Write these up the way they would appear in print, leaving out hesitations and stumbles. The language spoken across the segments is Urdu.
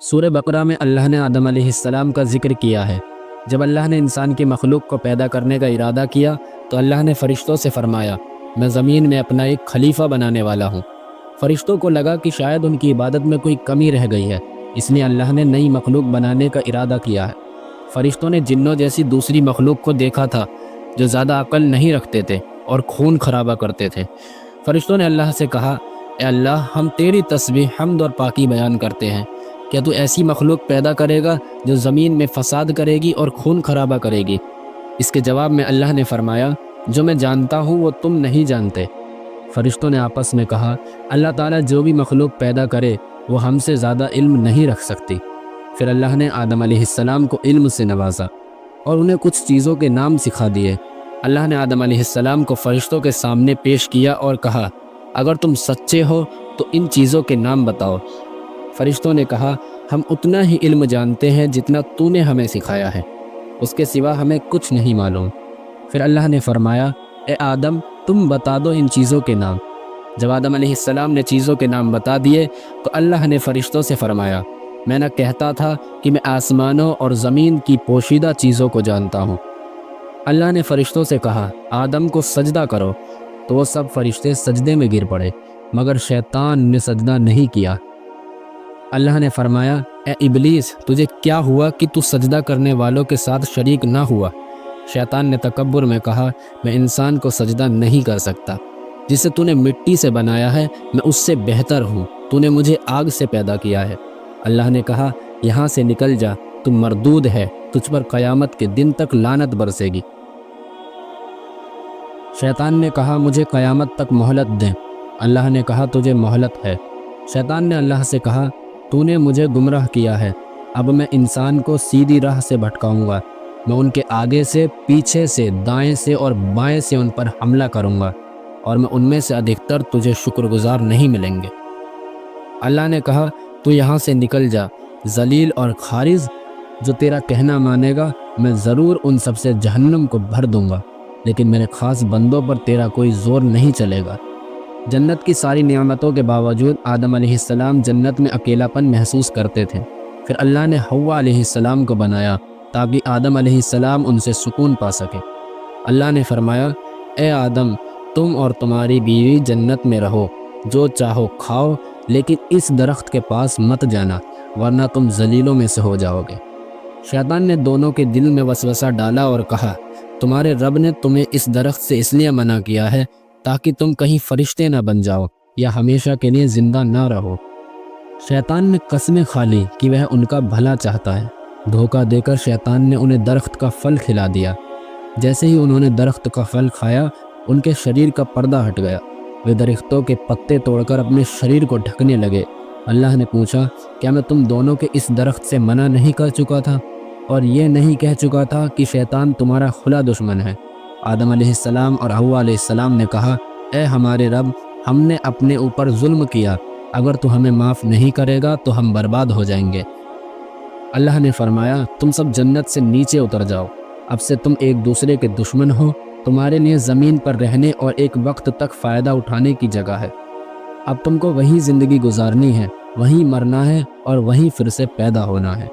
سورہ بقرہ میں اللہ نے آدم علیہ السلام کا ذکر کیا ہے۔ جب اللہ نے انسان کی مخلوق کو پیدا کرنے کا ارادہ کیا تو اللہ نے فرشتوں سے فرمایا، میں زمین میں اپنا ایک خلیفہ بنانے والا ہوں۔ فرشتوں کو لگا کہ شاید ان کی عبادت میں کوئی کمی رہ گئی ہے، اس لیے اللہ نے نئی مخلوق بنانے کا ارادہ کیا ہے۔ فرشتوں نے جنوں جیسی دوسری مخلوق کو دیکھا تھا جو زیادہ عقل نہیں رکھتے تھے اور خون خرابہ کرتے تھے۔ فرشتوں نے اللہ سے کہا، اے اللہ، ہم تیری تسبیح، حمد اور پاکی بیان کرتے ہیں۔ کیا تو ایسی مخلوق پیدا کرے گا جو زمین میں فساد کرے گی اور خون خرابہ کرے گی؟ اس کے جواب میں اللہ نے فرمایا، جو میں جانتا ہوں وہ تم نہیں جانتے۔ فرشتوں نے آپس میں کہا، اللہ تعالیٰ جو بھی مخلوق پیدا کرے وہ ہم سے زیادہ علم نہیں رکھ سکتی۔ پھر اللہ نے آدم علیہ السلام کو علم سے نوازا اور انہیں کچھ چیزوں کے نام سکھا دیے۔ اللہ نے آدم علیہ السلام کو فرشتوں کے سامنے پیش کیا اور کہا، اگر تم سچے ہو تو ان چیزوں کے نام بتاؤ۔ فرشتوں نے کہا، ہم اتنا ہی علم جانتے ہیں جتنا تو نے ہمیں سکھایا ہے، اس کے سوا ہمیں کچھ نہیں معلوم۔ پھر اللہ نے فرمایا، اے آدم، تم بتا دو ان چیزوں کے نام۔ جب آدم علیہ السلام نے چیزوں کے نام بتا دیے تو اللہ نے فرشتوں سے فرمایا، میں نہ کہتا تھا کہ میں آسمانوں اور زمین کی پوشیدہ چیزوں کو جانتا ہوں۔ اللہ نے فرشتوں سے کہا، آدم کو سجدہ کرو، تو وہ سب فرشتے سجدے میں گر پڑے، مگر شیطان نے سجدہ نہیں کیا۔ اللہ نے فرمایا، اے ابلیس، تجھے کیا ہوا کہ تو سجدہ کرنے والوں کے ساتھ شریک نہ ہوا؟ شیطان نے تکبر میں کہا، میں انسان کو سجدہ نہیں کر سکتا، جسے تو نے مٹی سے بنایا ہے میں اس سے بہتر ہوں، تو نے مجھے آگ سے پیدا کیا ہے۔ اللہ نے کہا، یہاں سے نکل جا، تو مردود ہے، تجھ پر قیامت کے دن تک لعنت برسے گی۔ شیطان نے کہا، مجھے قیامت تک مہلت دیں۔ اللہ نے کہا، تجھے مہلت ہے۔ شیطان نے اللہ سے کہا، تو نے مجھے گمراہ کیا ہے، اب میں انسان کو سیدھی راہ سے بھٹکاؤں گا، میں ان کے آگے سے، پیچھے سے، دائیں سے اور بائیں سے ان پر حملہ کروں گا، اور میں ان میں سے ادھکتر تجھے شکر گزار نہیں ملیں گے۔ اللہ نے کہا، تو یہاں سے نکل جا، ذلیل اور خارج، جو تیرا کہنا مانے گا میں ضرور ان سب سے جہنم کو بھر دوں گا، لیکن میرے خاص بندوں پر تیرا کوئی زور نہیں چلے گا۔ جنت کی ساری نعمتوں کے باوجود آدم علیہ السلام جنت میں اکیلا پن محسوس کرتے تھے۔ پھر اللہ نے حوا علیہ السلام کو بنایا تاکہ آدم علیہ السلام ان سے سکون پا سکے۔ اللہ نے فرمایا، اے آدم، تم اور تمہاری بیوی جنت میں رہو، جو چاہو کھاؤ، لیکن اس درخت کے پاس مت جانا ورنہ تم ذلیلوں میں سے ہو جاؤ گے۔ شیطان نے دونوں کے دل میں وسوسہ ڈالا اور کہا، تمہارے رب نے تمہیں اس درخت سے اس لیے منع کیا ہے تاکہ تم کہیں فرشتے نہ بن جاؤ یا ہمیشہ کے لیے زندہ نہ رہو۔ شیطان نے قسمیں کھا لی کہ وہ ان کا بھلا چاہتا ہے۔ دھوکہ دے کر شیطان نے انہیں درخت کا پھل کھلا دیا۔ جیسے ہی انہوں نے درخت کا پھل کھایا، ان کے شریر کا پردہ ہٹ گیا، وہ درختوں کے پتے توڑ کر اپنے شریر کو ڈھکنے لگے۔ اللہ نے پوچھا، کیا میں تم دونوں کے اس درخت سے منع نہیں کر چکا تھا اور یہ نہیں کہہ چکا تھا کہ شیطان تمہارا کھلا دشمن ہے؟ آدم علیہ السلام اور حوا علیہ السلام نے کہا، اے ہمارے رب، ہم نے اپنے اوپر ظلم کیا، اگر تو ہمیں معاف نہیں کرے گا تو ہم برباد ہو جائیں گے۔ اللہ نے فرمایا، تم سب جنت سے نیچے اتر جاؤ، اب سے تم ایک دوسرے کے دشمن ہو، تمہارے لیے زمین پر رہنے اور ایک وقت تک فائدہ اٹھانے کی جگہ ہے۔ اب تم کو وہی زندگی گزارنی ہے، وہیں مرنا ہے اور وہیں پھر سے پیدا ہونا ہے۔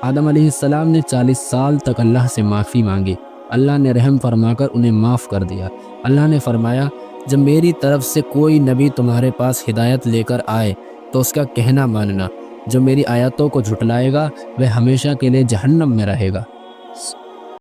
آدم علیہ السلام نے 40 سال تک اللہ سے معافی مانگی۔ اللہ نے رحم فرما کر انہیں معاف کر دیا۔ اللہ نے فرمایا، جب میری طرف سے کوئی نبی تمہارے پاس ہدایت لے کر آئے تو اس کا کہنا ماننا، جو میری آیتوں کو جھٹلائے گا وہ ہمیشہ کے لیے جہنم میں رہے گا۔